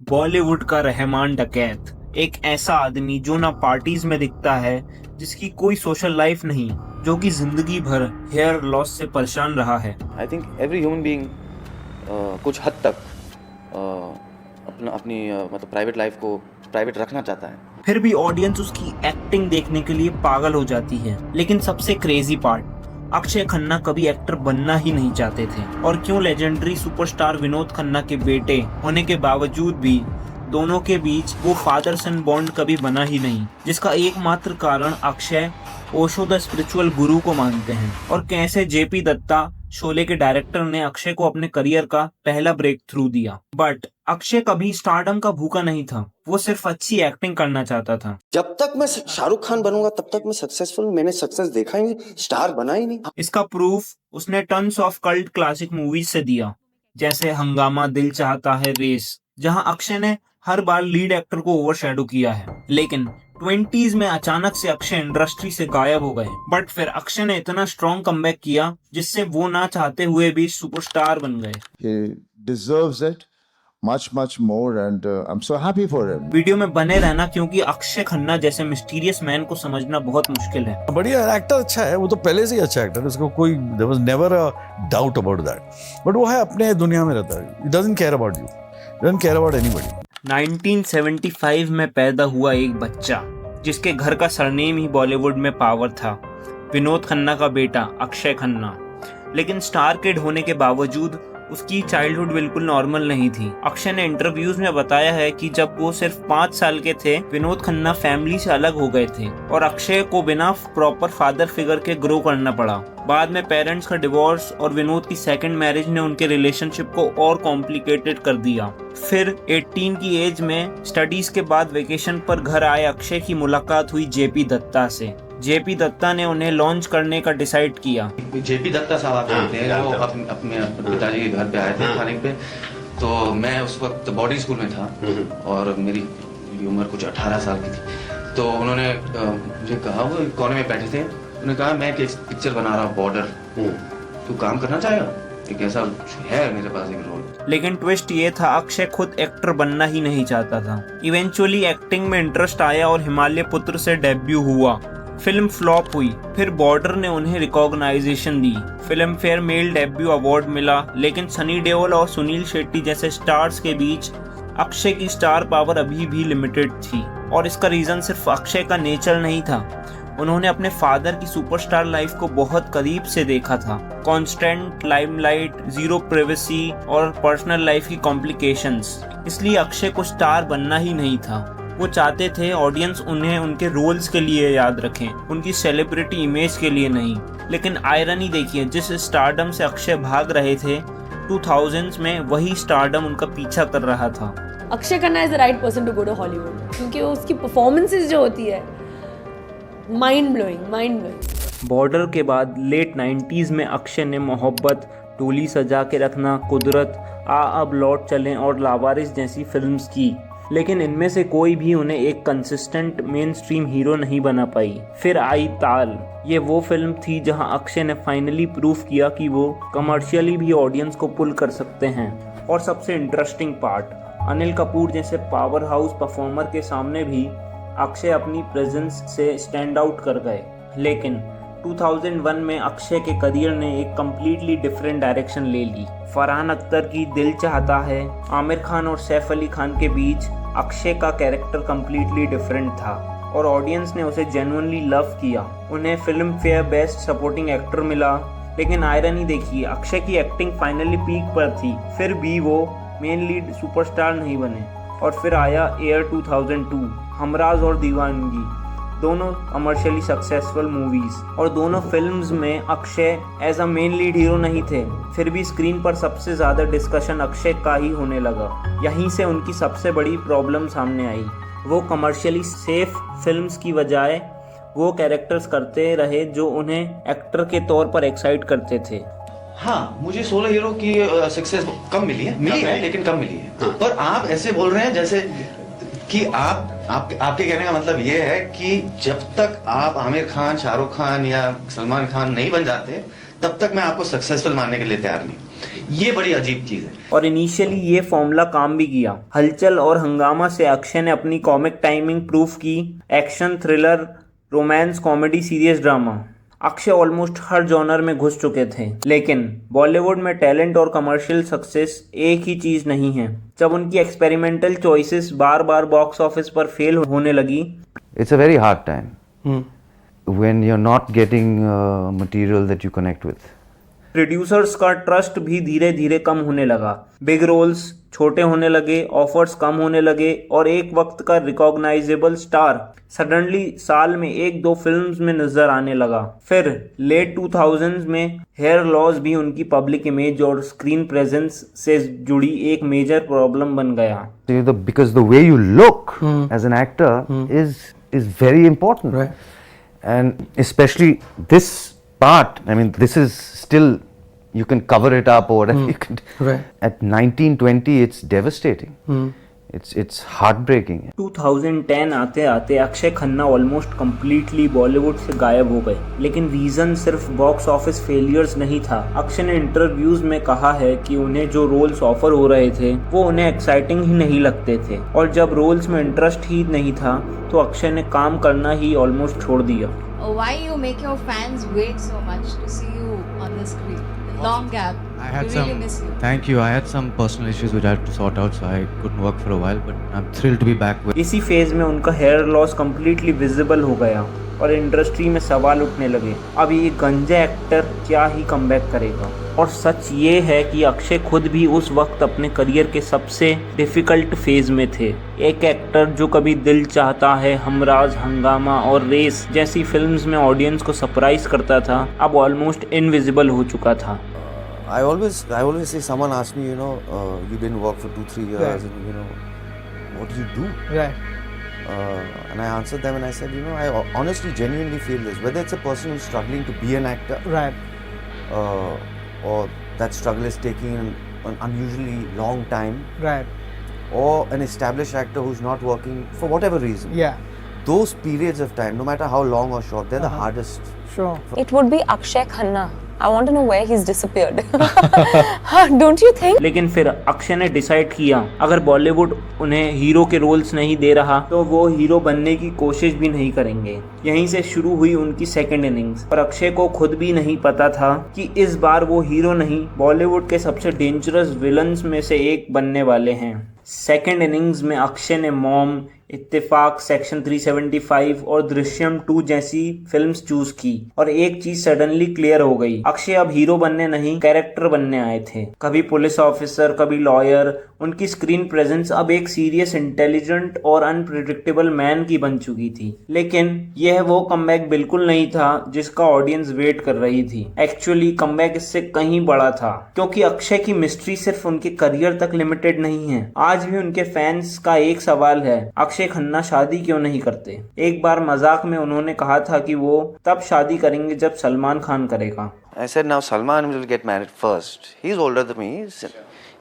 बॉलीवुड का रहमान डकैत, एक ऐसा आदमी जो ना पार्टीज में दिखता है, जिसकी कोई सोशल लाइफ नहीं, जो कि जिंदगी भर हेयर लॉस से परेशान रहा है। I think every human being कुछ हद तक अपनी मतलब प्राइवेट लाइफ को प्राइवेट रखना चाहता है। फिर भी ऑडियंस उसकी एक्टिंग देखने के लिए पागल हो जाती है। लेकिन सबसे क्रेजी पार्ट, अक्षय खन्ना कभी एक्टर बनना ही नहीं चाहते थे, और क्यों लेजेंडरी सुपरस्टार विनोद खन्ना के बेटे होने के बावजूद भी दोनों के बीच वो फादर सन बॉन्ड कभी बना ही नहीं, जिसका एकमात्र कारण अक्षय ओशो द स्पिरिचुअल गुरु को मानते हैं, और कैसे जेपी दत्ता शोले के डायरेक्टर ने अक्षय को अपने करियर का पहला ब्रेक थ्रू दिया। बट अक्षय कभी स्टारडम का भूखा नहीं था, वो सिर्फ अच्छी एक्टिंग करना चाहता था। जब तक मैं शाहरुख खान बनूंगा तब तक मैं सक्सेसफुल, मैंने सक्सेस देखा ही नहीं, स्टार बना ही नहीं। इसका प्रूफ उसने tons of cult classic movies से दिया, जैसे हंगामा, दिल चाहता है, रेस, जहां अक्षय ने हर बार लीड एक्टर को ओवरशैडो किया है। लेकिन 20s में अचानक से अक्षय इंडस्ट्री से गायब हो गए। बट फिर अक्षय ने इतना स्ट्रॉन्ग कमबैक किया जिससे वो ना चाहते हुए भी सुपरस्टार बन गए। He deserves it much more and I'm so happy for him. Video में बने रहना, क्योंकि अक्षय खन्ना जैसे मिस्टीरियस मैन को समझना बहुत मुश्किल है। बढ़िया एक्टर, अच्छा है वो तो पहले से ही अच्छा एक्टर है, उसको कोई there was never a doubt about that. But वो है अपने दुनिया में रहता है, he doesn't care about you, doesn't care about anybody. 1975 में पैदा हुआ एक बच्चा जिसके घर का सरनेम ही बॉलीवुड में पावर था, विनोद खन्ना का बेटा अक्षय खन्ना। लेकिन स्टार किड होने के बावजूद उसकी चाइल्डहुड बिल्कुल नॉर्मल नहीं थी। अक्षय ने इंटरव्यूज में बताया है कि जब वो सिर्फ 5 साल के थे, विनोद खन्ना फैमिली से अलग हो गए थे और अक्षय को बिना प्रॉपर फादर फिगर के ग्रो करना पड़ा। बाद में पेरेंट्स का डिवोर्स और विनोद की सेकंड मैरिज ने उनके रिलेशनशिप को और कॉम्प्लिकेटेड कर दिया। फिर 18 की एज में स्टडीज के बाद वेकेशन पर घर आए अक्षय की मुलाकात हुई जेपी दत्ता से। जेपी दत्ता ने उन्हें लॉन्च करने का डिसाइड किया। जेपी दत्ता साहब आते थे, वो अपने पिताजी के घर पे आए थे खाने पे। तो मैं उस वक्त बॉर्डिंग स्कूल में था और मेरी उम्र कुछ 18 साल की थी। तो उन्होंने मुझे कहा, वो कोने में बैठे थे, उन्होंने कहा मैं एक पिक्चर बना रहा हूँ बॉर्डर, तू काम करना चाहेगा? एक ऐसा है मेरे पास एक रोल। लेकिन ट्विस्ट ये था, अक्षय खुद एक्टर बनना ही नहीं चाहता था। इवेंचुअली एक्टिंग में इंटरेस्ट आया और हिमालय पुत्र से डेब्यू हुआ। फिल्म फ्लॉप हुई। फिर बॉर्डर ने उन्हें रिकॉग्नाइजेशन दी, Filmfare male debut award मिला। लेकिन सनी देओल और सुनील शेट्टी जैसे स्टार्स के बीच अक्षय की स्टार पावर अभी भी लिमिटेड थी, और इसका रीजन सिर्फ अक्षय का नेचर नहीं था। उन्होंने अपने फादर की सुपरस्टार लाइफ को बहुत करीब से देखा था। कॉन्स्टेंट लाइमलाइट, जीरो प्राइवेसी और पर्सनल लाइफ की कॉम्प्लिकेशंस। इसलिए अक्षय को स्टार बनना ही नहीं था। वो चाहते थे ऑडियंस उन्हें उनके रोल्स के लिए याद रखें, उनकी सेलिब्रिटी इमेज के लिए नहीं। लेकिन आयरनी देखिए, जिस स्टारडम से अक्षय भाग रहे थे 2000s में, वही स्टारडम उनका पीछा कर रहा था। Akshay Khanna is the right person to go to Hollywood, क्योंकि उसकी परफॉर्मेंसेस जो होती है माइंड ब्लोइंग। बॉर्डर के बाद लेट 90s में अक्षय ने मोहब्बत, टोली सजा के रखना, कुदरत, अब लौट चलें और लावारिस जैसी फिल्म्स की। लेकिन इनमें से कोई भी उन्हें एक कंसिस्टेंट मेन स्ट्रीम हीरो नहीं बना पाई। फिर आई ताल। ये वो फिल्म थी जहां अक्षय ने फाइनली प्रूफ किया कि वो कमर्शियली भी ऑडियंस को पुल कर सकते हैं। और सबसे इंटरेस्टिंग पार्ट, अनिल कपूर जैसे पावर हाउस परफॉर्मर के सामने भी अक्षय अपनी प्रेजेंस से स्टैंड आउट कर गए। लेकिन 2001 में अक्षय के करियर ने एक कम्प्लीटली डिफरेंट डायरेक्शन ले ली। फरहान अख्तर की दिल चाहता है, आमिर खान और सैफ अली खान के बीच अक्षय का कैरेक्टर कम्प्लीटली डिफरेंट था, और ऑडियंस ने उसे जेन्युइनली लव किया। उन्हें film fair best supporting actor मिला। लेकिन आयरनी देखिए, अक्षय की एक्टिंग फाइनली पीक पर थी, फिर भी वो मेन लीड सुपरस्टार नहीं बने। और फिर आया एयर 2002, हमराज और दीवानगी, दोनों कमर्शियली सक्सेसफुल मूवीज, और दोनों फिल्म्स में Akshay as a main lead hero नहीं थे। फिर भी स्क्रीन पर सबसे ज़्यादा डिस्कशन अक्षय का ही होने लगा। यहीं से उनकी सबसे बड़ी प्रॉब्लम सामने आई। वो कमर्शियली सेफ फिल्म्स की बजाय वो कैरेक्टर्स करते रहे जो उन्हें एक्टर के तौर पर एक्साइट करते थे। हाँ, मुझे सोलो हीरो की सक्सेस कम मिली है, लेकिन कम मिली है। हाँ। पर आप ऐसे बोल रहे हैं जैसे कि आपके कहने का मतलब ये है कि जब तक आप आमिर खान, शाहरुख खान या सलमान खान नहीं बन जाते, तब तक मैं आपको सक्सेसफुल मानने के लिए तैयार नहीं। ये बड़ी अजीब चीज है। और इनिशियली ये फॉर्मूला काम भी किया। हलचल और हंगामा से अक्षय ने अपनी कॉमिक टाइमिंग प्रूफ की। Action, thriller, romance, comedy, serious drama, Akshay almost हर जॉनर में घुस चुके थे। लेकिन बॉलीवुड में टैलेंट और कमर्शियल सक्सेस एक ही चीज नहीं है। जब उनकी एक्सपेरिमेंटल चॉइसेस बार बार बॉक्स ऑफिस पर फेल होने लगी, It's a very hard time when you're not getting material that you connect with. Producers का ट्रस्ट भी धीरे धीरे कम होने लगा। बिग रोल्स छोटे होने लगे, ऑफर्स कम होने लगे और एक वक्त का रिकॉग्नाइजेबल स्टार सडनली साल में 1-2 फिल्म्स में नजर आने लगा। फिर लेट 2000s में हेयर लॉस भी उनकी पब्लिक इमेज और स्क्रीन प्रेजेंस से जुड़ी एक मेजर प्रॉब्लम बन गया। Because the way you look as an actor is very important. Right. And especially this part, I mean, this is still, you can cover it up or whatever you can. Right. At 19-20, it's devastating. It's heartbreaking. 2010 आते आते Akshay Khanna almost completely Bollywood से गायब हो गए। लेकिन reason सिर्फ box office failures नहीं था। अक्षय ने इंटरव्यूज में कहा है कि उन्हें जो रोल्स ऑफर हो रहे थे वो उन्हें एक्साइटिंग ही नहीं लगते थे, और जब रोल्स में इंटरेस्ट ही नहीं था तो अक्षय ने काम करना ही ऑलमोस्ट छोड़ दिया। Why you make your fans wait so much to see you on the screen? Long gap. I had We some. really miss you. Thank you. I had some personal issues which I had to sort out, so I couldn't work for a while. But I'm thrilled to be back with. इसी phase में उनका hair loss completely visible हो गया और industry में सवाल उठने लगे, अब ये गंजा एक्टर क्या ही कमबैक करेगा। और सच ये है कि अक्षय खुद भी उस वक्त अपने करियर के सबसे डिफिकल्ट फेज में थे। एक एक्टर जो कभी दिल चाहता है, हमराज, हंगामा और रेस जैसी फिल्म्स में ऑडियंस को सरप्राइज करता था, अब ऑलमोस्ट इनविजिबल हो चुका था। I always say, someone asked me, you didn't work for 2-3 years, Right. and what do you do? Right. And I answered them and I said, I honestly, genuinely feel this. Whether it's a person who's struggling to be an actor, Right. or that struggle is taking an unusually long time, Right. or an established actor who's not working for whatever reason. Yeah. Those periods of time, no matter how long or short, they're the hardest. Sure. It would be Akshay Khanna. I want to know where he's disappeared. Don't you think? लेकिन फिर अक्षय ने decide किया, अगर बॉलीवुड उन्हें hero के roles नहीं दे रहा तो वो हीरो बनने की कोशिश भी नहीं करेंगे। यहीं से शुरू हुई उनकी सेकंड इनिंग्स, और अक्षय को खुद भी नहीं पता था कि इस बार वो हीरो नहीं, बॉलीवुड के सबसे डेंजरस विलन्स में से एक बनने वाले हैं। सेकंड इनिंग्स में अक्षय ने मॉम, इत्तेफाक, सेक्शन 375 और दृश्यम 2 जैसी फिल्म्स चूज की, और एक चीज सडनली क्लियर हो गई, अक्षय अब हीरो बनने नहीं, कैरेक्टर बनने आए थे। कभी पुलिस ऑफिसर, कभी लॉयर, उनकी स्क्रीन प्रेजेंस अब एक सीरियस, इंटेलिजेंट और अनप्रिडिक्टेबल मैन की बन चुकी थी। लेकिन यह वो कमबैक बिल्कुल नहीं था जिसका ऑडियंस वेट कर रही थी। एक्चुअली कमबैक इससे कहीं बड़ा था, क्योंकि अक्षय की मिस्ट्री सिर्फ उनके करियर तक लिमिटेड नहीं है। आज भी उनके फैंस का एक सवाल है, अक्षय खन्ना शादी क्यों नहीं करते? एक बार मजाक में उन्होंने कहा था कि वो तब शादी करेंगे जब सलमान खान करेगा। I said, now Salman will get married first. He's older than me.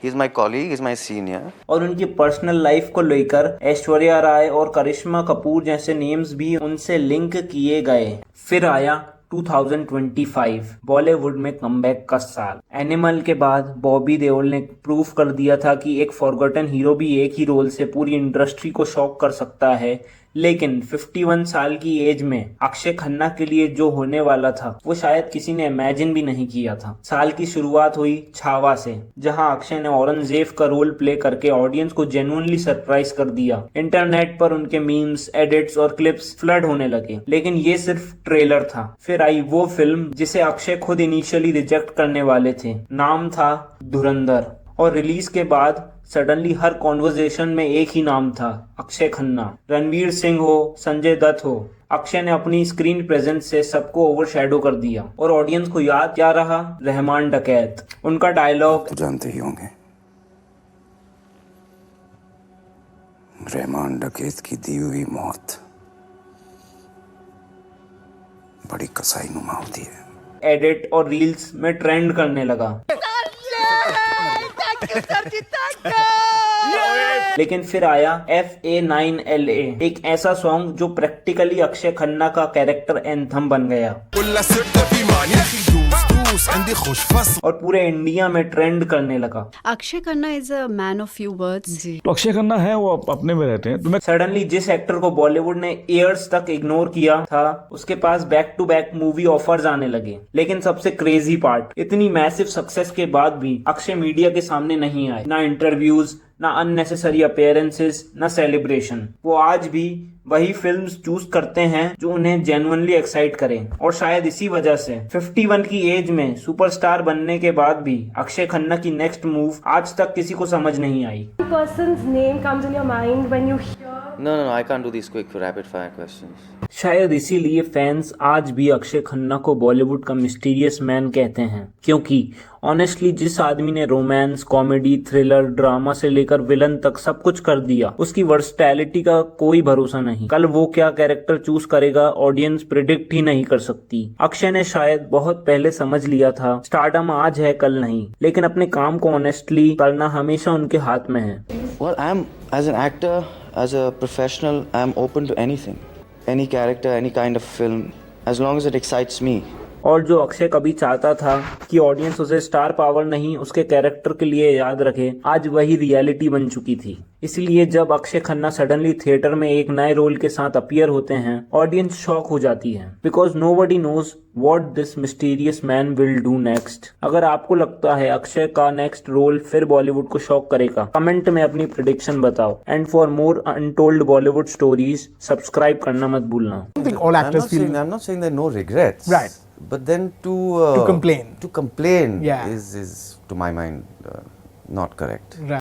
He's my colleague. He's my senior. और उनकी पर्सनल लाइफ को लेकर ऐश्वर्या राय और करिश्मा कपूर जैसे नेम्स भी उनसे लिंक किए गए। फिर आया 2025, बॉलीवुड में कमबैक का साल। एनिमल के बाद बॉबी देओल ने प्रूव कर दिया था कि एक फॉरगॉटन हीरो भी एक ही रोल से पूरी इंडस्ट्री को शॉक कर सकता है। लेकिन 51 साल की एज में अक्षय खन्ना के लिए जो होने वाला था वो शायद किसी ने इमेजिन भी नहीं किया था। साल की शुरुआत हुई छावा से, जहां अक्षय ने औरंगजेब का रोल प्ले करके ऑडियंस को जेन्युइनली सरप्राइज कर दिया। इंटरनेट पर उनके मीम्स, एडिट्स और क्लिप्स फ्लड होने लगे। लेकिन ये सिर्फ ट्रेलर था। फिर आई वो फिल्म जिसे अक्षय खुद इनिशियली रिजेक्ट करने वाले थे, नाम था धुरंधर। और रिलीज के बाद सडनली हर कॉन्वर्जेशन में एक ही नाम था, अक्षय खन्ना। रणवीर सिंह हो, संजय दत्त हो, अक्षय ने अपनी स्क्रीन प्रेजेंस से सबको ओवरशैडो कर दिया। और ऑडियंस को याद क्या रहा? रहमान डकैत। उनका डायलॉग तो जानते ही होंगे, रहमान डकैत की दी हुई मौत बड़ी कसाईनुमा होती है। एडिट और रील्स में ट्रेंड करने लगा। लेकिन फिर आया FA9LA, एक ऐसा सॉन्ग जो प्रैक्टिकली अक्षय खन्ना का कैरेक्टर एंथम बन गया। और पूरे इंडिया में ट्रेंड करने लगा। Akshay Khanna is a man of few words. तो अक्षय खन्ना है वो अपने में रहते हैं, तो मैं सडनली जिस एक्टर को बॉलीवुड ने ईयर्स तक इग्नोर किया था, उसके पास back to back movie offers आने लगे। लेकिन सबसे क्रेजी पार्ट, इतनी मैसिव सक्सेस के बाद भी अक्षय मीडिया के सामने नहीं आए, ना इंटरव्यूज, ना अननेसेसरी अपीयरेंसेस, ना सेलिब्रेशन। वो आज भी वही फिल्म्स चूज करते हैं जो उन्हें जेन्युइनली एक्साइट करें। और शायद इसी वजह से 51 की एज में सुपरस्टार बनने के बाद भी अक्षय खन्ना की नेक्स्ट मूव आज तक किसी को समझ नहीं आई। Person's name comes in your mind when you hear. No, I can't do these quick rapid fire questions. शायद इसीलिए फैंस आज भी अक्षय खन्ना को बॉलीवुड का मिस्टीरियस मैन कहते हैं, क्योंकि ऑनेस्टली जिस आदमी ने रोमांस, कॉमेडी, थ्रिलर, ड्रामा से लेकर विलन तक सब कुछ कर दिया, उसकी वर्सटैलिटी का कोई भरोसा नहीं। कल वो क्या कैरेक्टर चूज करेगा ऑडियंस प्रिडिक्ट ही नहीं कर सकती। अक्षय ने शायद बहुत पहले समझ लिया था स्टारडम आज है कल नहीं, लेकिन अपने काम को ऑनेस्टली करना हमेशा उनके हाथ में है। Well, as an actor, as a professional, I'm open to anything. Any character, any kind of film, as long as it excites me. और जो अक्षय कभी चाहता था कि ऑडियंस उसे स्टार पावर नहीं उसके कैरेक्टर के लिए याद रखे, आज वही रियलिटी बन चुकी थी। इसलिए जब अक्षय खन्ना सडनली थिएटर में एक नए रोल के साथ अपीयर होते हैं, ऑडियंस शॉक हो जाती है, because nobody knows what this mysterious man will do next. अगर आपको लगता है अक्षय का नेक्स्ट रोल फिर बॉलीवुड को शॉक करेगा, कमेंट में अपनी प्रेडिक्शन बताओ। And for more untold Bollywood stories subscribe करना मत भूलना। I'm not saying there are no regrets. Right. But then to complain. To complain Yeah. is to my mind not correct. Right.